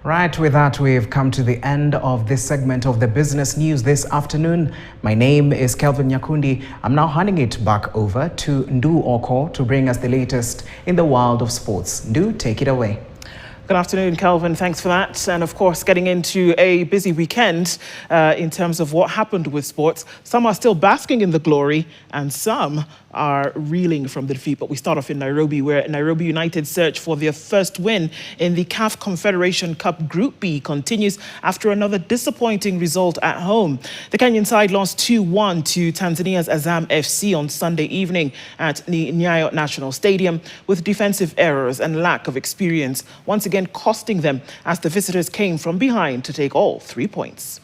Right, with that, we've come to the end of this segment of the business news this afternoon. My name is Kelvin Nyakundi. I'm now handing it back over to Ndu Oko to bring us the latest in the world of sports. Ndu, take it away. Good afternoon, Kelvin. Thanks for that. And of course, getting into a busy weekend in terms of what happened with sports. Some are still basking in the glory and some are reeling from the defeat. But we start off in Nairobi, where Nairobi United search for their first win in the CAF Confederation Cup Group B continues after another disappointing result at home. The Kenyan side lost 2-1 to Tanzania's Azam FC on Sunday evening at the Nyayo National Stadium with defensive errors and lack of experience, once again costing them as the visitors came from behind to take all 3 points.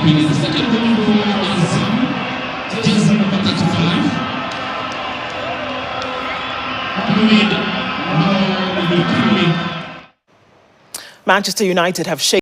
The second goal for Azam, jersey number 35. Manchester United have shaken